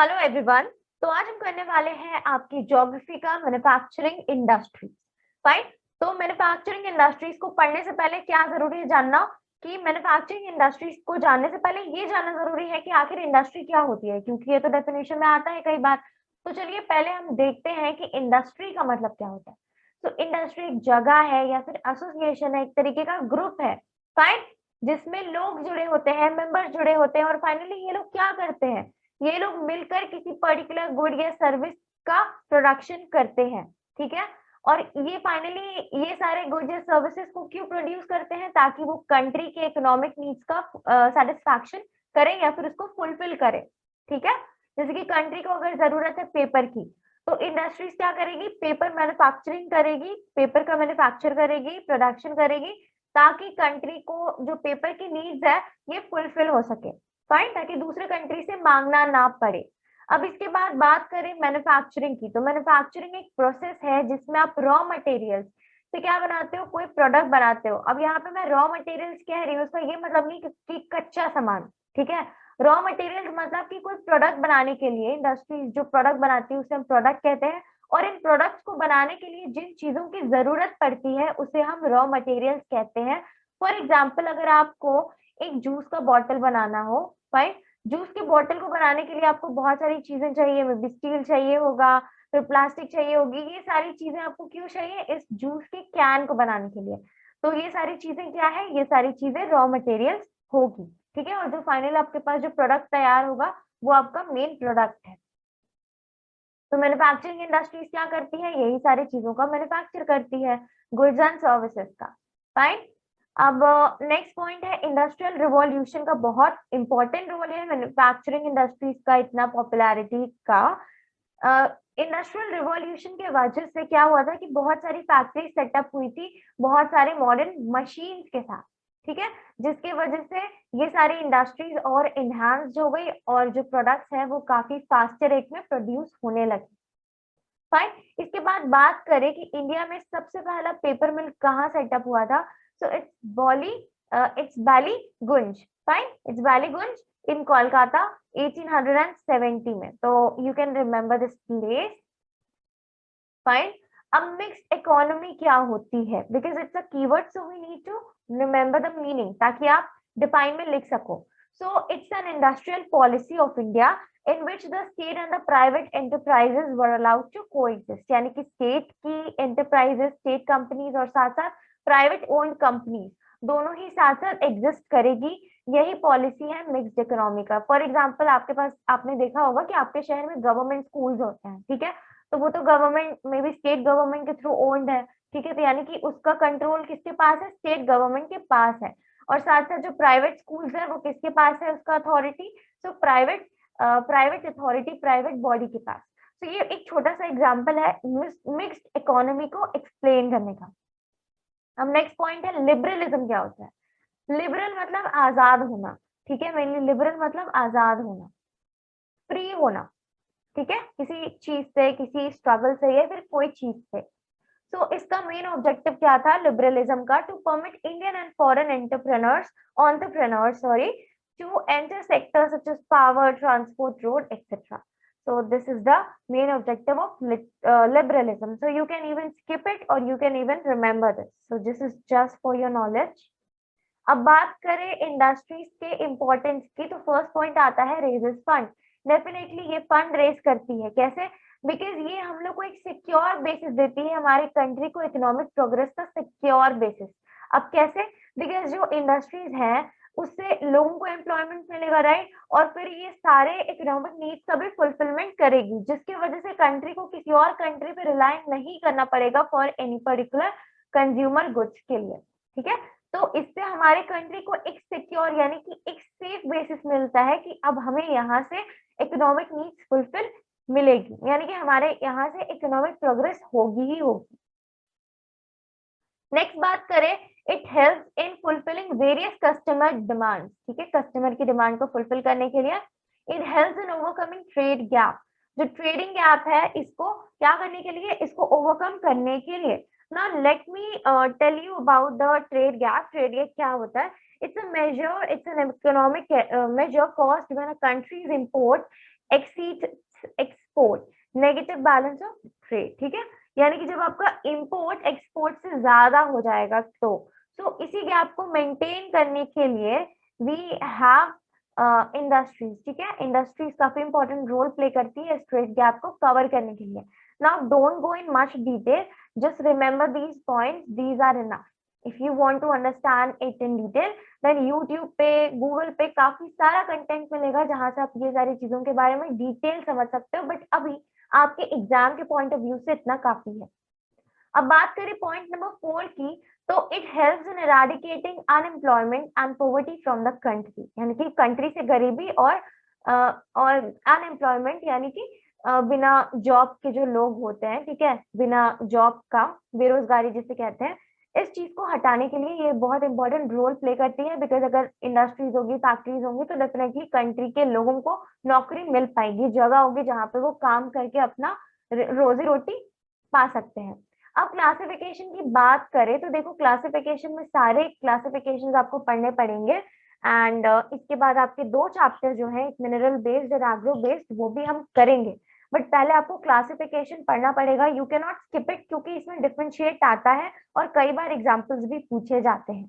Hello everyone. तो आज हम करने वाले हैं आपकी ज्योग्राफी का मैन्युफैक्चरिंग इंडस्ट्री। फाइन। तो मैन्युफैक्चरिंग इंडस्ट्रीज को पढ़ने से पहले क्या जरूरी है जानना कि मैन्युफैक्चरिंग इंडस्ट्रीज को जानने से पहले ये जानना जरूरी है कि आखिर इंडस्ट्री क्या होती है, क्योंकि ये तो डेफिनेशन में आता है कई बार। तो चलिए पहले हम देखते हैं कि इंडस्ट्री का मतलब क्या होता है। तो इंडस्ट्री एक जगह है या फिर एसोसिएशन है, एक तरीके का ग्रुप है। फाइन। जिसमें लोग जुड़े होते हैं, मेंबर्स जुड़े होते हैं और फाइनली ये लोग क्या करते हैं, ये लोग मिलकर किसी पर्टिकुलर गुड या सर्विस का प्रोडक्शन करते हैं। ठीक है। और ये फाइनली ये सारे गुड या सर्विसेज को क्यों प्रोड्यूस करते हैं, ताकि वो कंट्री के इकोनॉमिक नीड्स का सेटिस्फैक्शन करें या फिर उसको फुलफिल करें। ठीक है। जैसे कि कंट्री को अगर जरूरत है पेपर की, तो इंडस्ट्रीज क्या करेगी, पेपर मैन्युफैक्चरिंग करेगी, पेपर का मैन्युफैक्चर करेगी, प्रोडक्शन करेगी, ताकि कंट्री को जो पेपर की नीड्स है ये फुलफिल हो सके। फाइन। ताकि दूसरे कंट्री से मांगना ना पड़े। अब इसके बाद बात करें मैन्युफैक्चरिंग की, तो मैन्युफैक्चरिंग एक प्रोसेस है जिसमें आप रॉ मटेरियल्स से क्या बनाते हो, कोई प्रोडक्ट बनाते हो। अब यहाँ पे मैं रॉ मटेरियल्स कह रही हूँ, उसका ये मतलब नहीं कि कच्चा सामान। ठीक है। रॉ मटेरियल्स मतलब कि कोई प्रोडक्ट बनाने के लिए इंडस्ट्री जो प्रोडक्ट बनाती है उसे हम प्रोडक्ट कहते हैं। और इन प्रोडक्ट्स को बनाने के लिए जिन चीजों की जरूरत पड़ती है उसे हम रॉ मटेरियल्स कहते हैं। फॉर एग्जाम्पल, अगर आपको एक जूस का बॉटल बनाना हो, राइट, जूस के बॉटल को बनाने के लिए आपको बहुत सारी चीजें चाहिए, मे बी स्टील चाहिए होगा, फिर प्लास्टिक चाहिए होगी। ये सारी चीजें आपको क्यों चाहिए, इस जूस के कैन को बनाने के लिए। तो ये सारी चीजें क्या है, ये सारी चीजें रॉ मटेरियल्स होगी। ठीक है। और जो फाइनल आपके पास जो प्रोडक्ट तैयार होगा वो आपका मेन प्रोडक्ट है। तो मैन्युफैक्चरिंग इंडस्ट्रीज क्या करती है, यही सारी चीजों का मैन्युफैक्चर करती है, गुड्स एंड सर्विसेज का। फाइन। अब नेक्स्ट पॉइंट है इंडस्ट्रियल रिवॉल्यूशन का। बहुत इंपॉर्टेंट रोल है मैन्युफैक्चरिंग इंडस्ट्रीज का, इतना पॉपुलैरिटी का। इंडस्ट्रियल रिवॉल्यूशन के वजह से क्या हुआ था कि बहुत सारी फैक्ट्री सेटअप हुई थी, बहुत सारे मॉडर्न मशीन्स के साथ। ठीक है। जिसकी वजह से ये सारी इंडस्ट्रीज और इनहांस हो गई और जो प्रोडक्ट्स है वो काफी फास्टर रेट में प्रोड्यूस होने लगे। फाइन। इसके बाद बात करें कि इंडिया में सबसे पहला पेपर मिल कहाँ सेटअप हुआ था। So it's Ballygunge. Fine. It's Ballygunge in Kolkata 1870 में। तो you can remember this place. Fine. अब मिक्स्ड इकोनॉमी क्या होती है, because it's a keyword so we need to remember the meaning ताकि आप डिफाइन में लिख सको। So it's an industrial policy of India in which the state and the private enterprises were allowed to coexist। यानी कि state की enterprises, state companies और साथ साथ प्राइवेट ओन्ड कंपनीज दोनों ही साथ साथ एग्जिस्ट करेगी। यही पॉलिसी है मिक्स्ड इकोनॉमी का। फॉर एग्जांपल, आपके पास आपने देखा होगा कि आपके शहर में गवर्नमेंट स्कूल्स होते हैं। ठीक है। तो वो तो गवर्नमेंट में भी स्टेट गवर्नमेंट के थ्रू ओन्ड है। ठीक है। तो यानी कि उसका कंट्रोल किसके पास है, स्टेट गवर्नमेंट के पास है। और साथ साथ जो प्राइवेट स्कूल्स है वो किसके पास है, उसका authority. So private authority, private body के पास। तो ये एक छोटा सा एग्जांपल है मिक्स्ड इकोनॉमी को एक्सप्लेन करने का। अब नेक्स्ट पॉइंट है लिबरलिज्म क्या होता है। लिबरल मतलब आजाद होना। ठीक है। मेनली लिबरल मतलब आजाद होना, फ्री होना। ठीक है। किसी चीज से, किसी स्ट्रगल से या फिर कोई चीज से। सो इसका मेन ऑब्जेक्टिव क्या था लिबरलिज्म का, to permit Indian and foreign entrepreneurs sorry to enter sectors such as power, transport, road, etc. So this is the main objective of liberalism. So you can even skip it or you can even remember this. So this is just for your knowledge. अब बात करें industries के importance की, तो first point आता है raises fund. Definitely ये fund raise करती है, कैसे, बिकॉज ये हम लोग को एक सिक्योर बेसिस देती है, हमारे कंट्री को इकोनॉमिक प्रोग्रेस का सिक्योर बेसिस। अब कैसे, बिकॉज जो इंडस्ट्रीज हैं उससे लोगों को एम्प्लॉयमेंट मिलेगा, राइट, और फिर ये सारे इकोनॉमिक नीड्स का भी फुलफिलमेंट करेगी, जिसकी वजह से कंट्री को किसी और कंट्री पे रिलाय नहीं करना पड़ेगा for any particular consumer goods के लिए। ठीक है। तो इससे हमारे कंट्री को एक सिक्योर यानी कि एक सेफ बेसिस मिलता है कि अब हमें यहाँ से इकोनॉमिक नीड्स फुलफिल मिलेगी, यानी कि हमारे यहाँ से इकोनॉमिक प्रोग्रेस होगी ही होगी। नेक्स्ट बात करें, it help in fulfilling various customer demand. ठीक है। कस्टमर की डिमांड को फुलफिल करने के लिए it help in overcoming trade gap. जो ट्रेडिंग गैप है इसको क्या करने के लिए, इसको ओवरकम करने के लिए। Now let me tell you about the trade gap. Trade gap क्या होता है? It's an economic measure caused when a country's import exceed export, negative balance of trade, ठीक है, यानी कि जब आपका इंपोर्ट एक्सपोर्ट से ज्यादा हो जाएगा तो इसी गैप को मेंटेन करने के लिए वी हैव इंडस्ट्रीज, ठीक है, इंडस्ट्रीज काफी इंपॉर्टेंट रोल प्ले करती है इस ट्रेड गैप को कवर करने के लिए। Now don't go in much detail, just remember these points, these are enough. If you want to understand it in detail then YouTube पे, गूगल पे काफी सारा कंटेंट मिलेगा जहां से आप ये सारी चीजों के बारे में डिटेल समझ सकते हो, बट अभी आपके एग्जाम के पॉइंट ऑफ व्यू से इतना काफी है। अब बात करें पॉइंट नंबर 4 की, तो it helps in eradicating unemployment and poverty from the country, यानी कि कंट्री से गरीबी और अनएम्प्लॉयमेंट यानी कि बिना जॉब के जो लोग होते हैं, ठीक है, बिना जॉब का, बेरोजगारी जिसे कहते हैं, इस चीज को हटाने के लिए ये बहुत इंपॉर्टेंट रोल प्ले करती है। बिकॉज अगर इंडस्ट्रीज होगी, फैक्ट्रीज होंगी, तो डेफिनेटली कंट्री के लोगों को नौकरी मिल पाएगी, जगह होगी जहाँ पे वो काम करके अपना रोजी रोटी पा सकते हैं। अब क्लासिफिकेशन की बात करें तो देखो, क्लासिफिकेशन में सारे क्लासिफिकेशंस आपको पढ़ने पड़ेंगे एंड इसके बाद आपके 2 चैप्टर जो है, मिनरल बेस्ड और एग्रो बेस्ड, वो भी हम करेंगे, बट पहले आपको क्लासिफिकेशन पढ़ना पड़ेगा। You can not skip it क्योंकि इसमें डिफरेंशिएट आता है और कई बार एग्जाम्पल्स भी पूछे जाते हैं।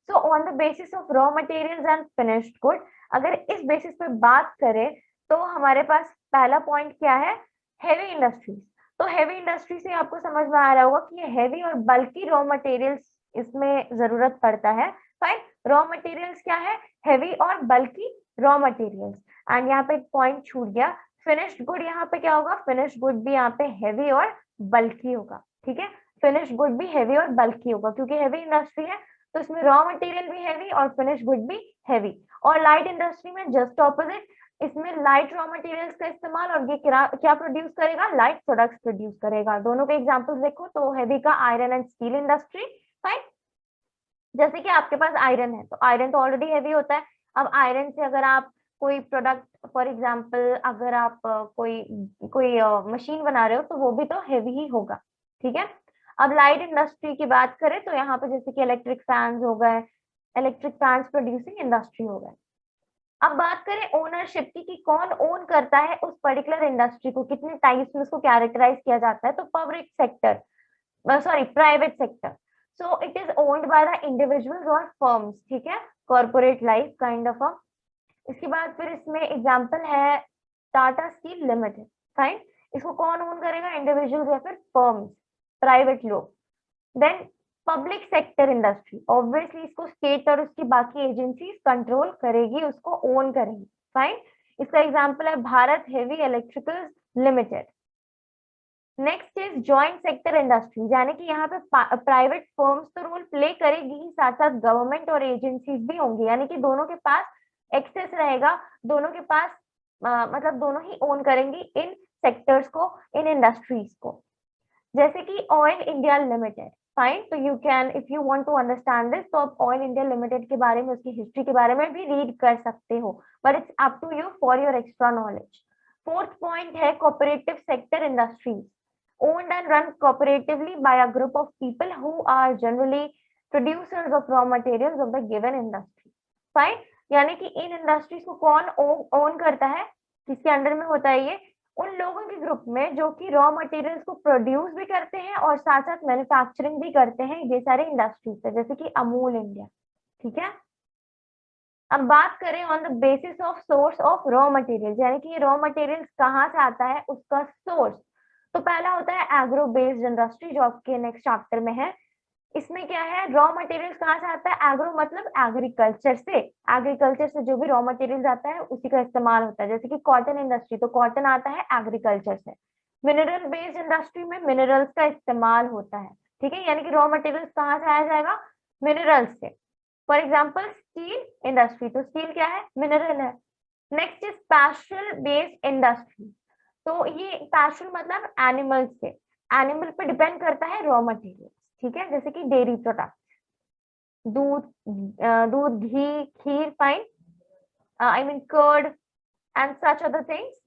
So on the basis of raw materials and finished good, अगर इस बेसिस पे बात करें तो हमारे पास पहला पॉइंट क्या है, हेवी इंडस्ट्रीज। तो हेवी इंडस्ट्री से आपको समझ में आ रहा होगा कि ये हेवी और बल्कि रॉ मटेरियल्स इसमें जरूरत पड़ता है। फाइन, रॉ मटेरियल्स क्या है, हेवी और बल्कि रॉ मटेरियल्स। एंड यहाँ पे एक पॉइंट छूट गया, फिनिश्ड गुड, यहाँ पे क्या होगा, फिनिश्ड गुड भी यहाँ पे हेवी और बल्की होगा, ठीक है, फिनिश्ड गुड भी हेवी और बल्की होगा क्योंकि हेवी इंडस्ट्री है तो इसमें रॉ मटेरियल भी हेवी और फिनिश्ड गुड भी हेवी। और लाइट इंडस्ट्री में जस्ट ऑपोजिट, इसमें लाइट रॉ मटेरियल्स का इस्तेमाल और ये क्या प्रोड्यूस करेगा, लाइट प्रोडक्ट्स प्रोड्यूस करेगा। दोनों के एग्जांपल्स देखो तो हेवी का iron and steel industry. Fine, जैसे कि आपके पास आयरन है तो आयरन तो ऑलरेडी हेवी होता है। अब आयरन से अगर आप कोई प्रोडक्ट, फॉर एग्जांपल अगर आप कोई कोई मशीन बना रहे हो तो वो भी तो हेवी ही होगा, ठीक है। अब लाइट इंडस्ट्री की बात करें तो यहाँ पे जैसे कि इलेक्ट्रिक फैंस हो गए, इलेक्ट्रिक फैंस प्रोड्यूसिंग इंडस्ट्री हो गए। अब बात करें ओनरशिप की कि कौन ओन करता है उस पर्टिकुलर इंडस्ट्री को, कितने टाइप्स में उसको कैरेक्टराइज किया जाता है, तो public sector, sorry private sector, so it is owned by the individuals और फर्म्स, ठीक है, corporate life kind of a. इसके बाद फिर इसमें एग्जांपल है टाटा स्टील लिमिटेड। फाइन, इसको कौन ओन करेगा, इंडिविजुअल्स या फिर फर्म्स, प्राइवेट लोग। Then public sector industry, obviously इसको स्टेट और उसकी बाकी एजेंसीज कंट्रोल करेगी, उसको ओन करेगी। फाइन, इसका एग्जांपल है Bharat heavy electricals limited. Next is joint sector industry, यानी कि यहाँ पे प्राइवेट फर्म्स तो रोल प्ले करेगी ही, साथ साथ गवर्नमेंट और एजेंसीज भी होंगी, यानी कि दोनों के पास एक्सेस रहेगा, दोनों के पास मतलब दोनों ही ओन करेंगी इन सेक्टर्स को, इन इंडस्ट्रीज को। जैसे कि ऑयल इंडिया लिमिटेड। फाइन, तो you can, if you want to understand this, तो आप ऑयल इंडिया लिमिटेड के बारे में, उसकी हिस्ट्री के बारे में भी रीड कर सकते हो, but it's up to you for your extra knowledge. Fourth point है cooperative sector industries, owned and run cooperatively by a group of people who are generally producers of raw materials of the given industry. Fine, यानी कि इन industries को कौन own करता है, किसके under में होता है ये, उन लोगों के ग्रुप में जो कि रॉ मटेरियल्स को प्रोड्यूस भी करते हैं और साथ साथ मैन्युफैक्चरिंग भी करते हैं, ये सारे इंडस्ट्रीज है, जैसे कि अमूल इंडिया, ठीक है। अब बात करें on the basis of source of raw materials, यानी कि ये रॉ मटेरियल्स कहाँ से आता है, उसका सोर्स। तो पहला होता है एग्रो बेस्ड इंडस्ट्री, जो आपके नेक्स्ट चैप्टर में है। इसमें क्या है, रॉ मटेरियल्स कहाँ से आता है, एग्रो मतलब एग्रीकल्चर से, एग्रीकल्चर से जो भी रॉ मटेरियल्स आता है उसी का इस्तेमाल होता है। जैसे कि कॉटन इंडस्ट्री, तो कॉटन आता है एग्रीकल्चर से। मिनरल बेस्ड इंडस्ट्री में मिनरल्स का इस्तेमाल होता है, ठीक है, यानी कि रॉ मटेरियल्स कहाँ से आया जाएगा, मिनरल्स से। फॉर एग्जाम्पल स्टील इंडस्ट्री, तो स्टील क्या है, मिनरल है। नेक्स्ट इज पैस्चरल बेस्ड इंडस्ट्री, तो ये पैस्चरल मतलब एनिमल से, एनिमल पे डिपेंड करता है रॉ मटेरियल, ठीक है, जैसे कि डेयरी प्रोडक्ट, दूध घी खीर, fine, I mean curd and such other things.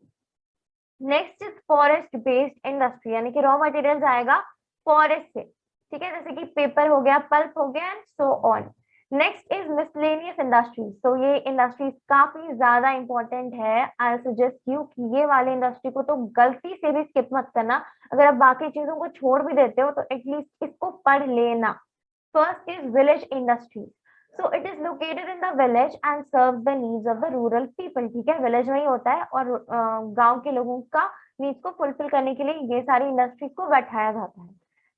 Next is forest based industry, यानी कि रॉ मटेरियल आएगा फॉरेस्ट से, ठीक है, जैसे कि पेपर हो गया, पल्प हो गया and so on. Next is miscellaneous industries. तो ये इंडस्ट्रीज काफी ज्यादा इंपॉर्टेंट है। आई सजेस्ट यू कि ये वाले इंडस्ट्री को तो गलती से भी स्किप मत करना। अगर आप बाकी चीजों को छोड़ भी देते हो तो एटलीस्ट इसको पढ़ लेना। First is village industries. So it is located in the village and serve the needs of the rural people. ठीक है, विलेज में ही होता है और गांव के लोगों का नीड्स को फुलफिल करने के लिए ये सारी इंडस्ट्रीज को बैठाया जाता है।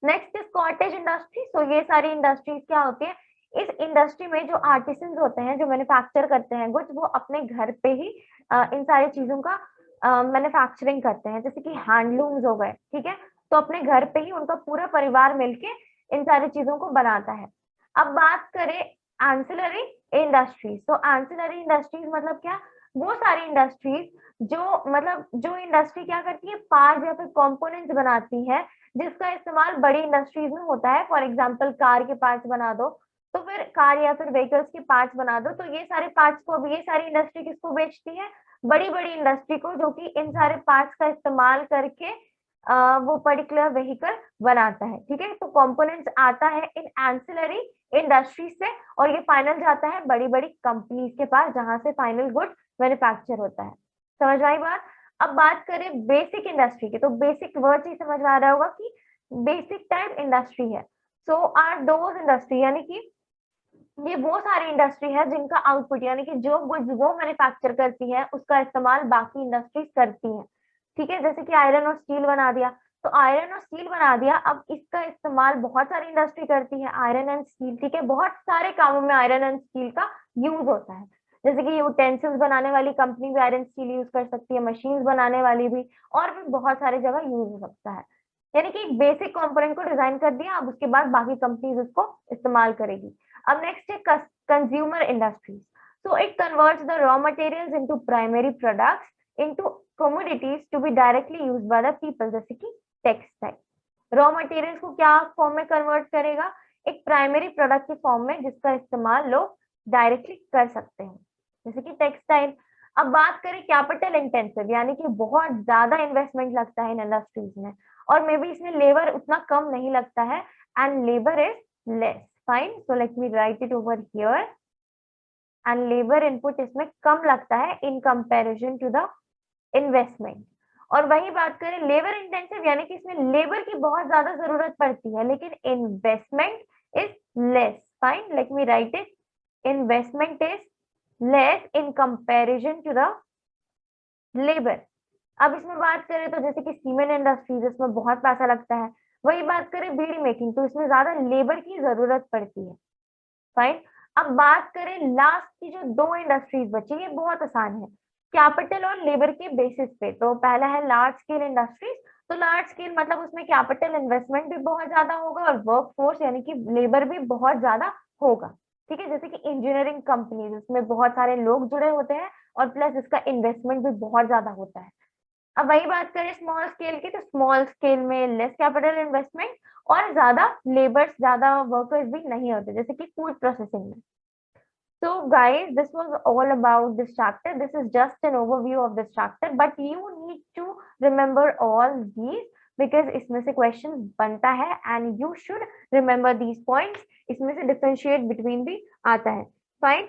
Next is cottage industry. So ये सारी इंडस्ट्रीज क्या होती है, इस इंडस्ट्री में जो आर्टिसंस होते हैं, जो मैन्युफैक्चर करते हैं गुड्स, वो अपने घर पे ही इन सारी चीजों का मैन्युफैक्चरिंग करते हैं, जैसे कि हैंडलूम्स हो गए। ठीक है, तो अपने घर पे ही उनका पूरा परिवार मिलके इन सारी चीजों को बनाता है। अब बात करें एंसिलरी इंडस्ट्रीज। तो एंसिलरी इंडस्ट्रीज मतलब क्या, वो सारी इंडस्ट्रीज जो इंडस्ट्री क्या करती है, पार्ट या फिर कंपोनेंट्स बनाती है, जिसका इस्तेमाल बड़ी इंडस्ट्रीज में होता है। फॉर एग्जांपल कार के पार्ट्स बना दो, तो फिर कार या फिर व्हीकल्स के पार्ट्स बना दो, तो ये सारे पार्ट्स को अब ये सारी इंडस्ट्री किसको बेचती है, बड़ी बड़ी इंडस्ट्री को, जो कि इन सारे पार्ट्स का इस्तेमाल करके वो पर्टिकुलर व्हीकल बनाता है। ठीक है, तो कंपोनेंट्स आता है इन एंसिलरी इंडस्ट्री से और ये फाइनल जाता है बड़ी बड़ी कंपनीज के पास, जहां से फाइनल गुड मैन्युफैक्चर होता है। समझ आई बात। अब बात करें बेसिक इंडस्ट्री की, तो बेसिक वर्ड ही समझ में आ रहा होगा कि बेसिक टाइप इंडस्ट्री है। सो आर दोज इंडस्ट्री, यानी कि ये वो सारी इंडस्ट्री है जिनका आउटपुट, यानी कि जो गुड्स वो मैन्युफैक्चर करती है उसका इस्तेमाल बाकी इंडस्ट्रीज करती हैं। ठीक है, जैसे कि आयरन और स्टील बना दिया, तो आयरन और स्टील बना दिया, अब इसका इस्तेमाल बहुत सारी इंडस्ट्री करती है, आयरन एंड स्टील। ठीक है, बहुत सारे कामों में आयरन एंड स्टील का यूज होता है, जैसे कि यूटेंसिल्स बनाने वाली कंपनी भी आयरन स्टील यूज कर सकती है, मशीन्स बनाने वाली भी, और भी बहुत सारी जगह यूज हो सकता है। यानी कि एक बेसिक कंपोनेंट को डिजाइन कर दिया, अब उसके बाद बाकी कंपनीज उसको इस्तेमाल करेगी। अब नेक्स्ट है consumer industries. So it converts the raw materials into primary products, into commodities to be directly used by the people, जैसे कि टेक्सटाइल। रॉ मटेरियल्स को क्या फॉर्म में कन्वर्ट करेगा, एक प्राइमरी प्रोडक्ट के फॉर्म में, जिसका इस्तेमाल लोग डायरेक्टली कर सकते हैं, जैसे कि टेक्सटाइल। अब बात करें कैपिटल इंटेंसिव, यानी कि बहुत ज्यादा इन्वेस्टमेंट लगता है इन इंडस्ट्रीज में, और मे बी इसमें लेबर उतना कम नहीं लगता है, and labour is less. Fine, so let me write it over here, and labour input इसमें कम लगता है in comparison to the investment. और वही बात करें लेबर इंटेंसिव, यानी कि इसमें लेबर की बहुत ज्यादा जरूरत पड़ती है, लेकिन investment is less. Fine, let me write it, investment is less in comparison to the labour. अब इसमें बात करें तो जैसे कि सीमेंट इंडस्ट्रीज, इसमें बहुत पैसा लगता है। वही बात करें बीड़ी मेकिंग, तो इसमें ज्यादा लेबर की जरूरत पड़ती है। फाइन, अब बात करें लास्ट की जो दो इंडस्ट्रीज बची, ये बहुत आसान है, कैपिटल और लेबर के बेसिस पे। तो पहला है लार्ज स्केल इंडस्ट्रीज। तो लार्ज स्केल मतलब उसमें कैपिटल इन्वेस्टमेंट भी बहुत ज्यादा होगा और वर्क फोर्स यानी कि लेबर भी बहुत ज्यादा होगा। ठीक है, जैसे कि इंजीनियरिंग कंपनीज, इसमें बहुत सारे लोग जुड़े होते हैं और प्लस इसका इन्वेस्टमेंट भी बहुत ज्यादा होता है। अब वही बात करें स्मॉल स्केल की, तो स्मॉल स्केल में लेस कैपिटल इन्वेस्टमेंट और ज्यादा लेबर्स, ज्यादा वर्कर्स भी नहीं होते, जैसे कि फूड प्रोसेसिंग में। So guys, this was all about this chapter. This is just an overview of this chapter, but you need to remember all these because इसमें से questions बनता है and you should remember these points. इसमें से differentiate between भी आता है. Fine.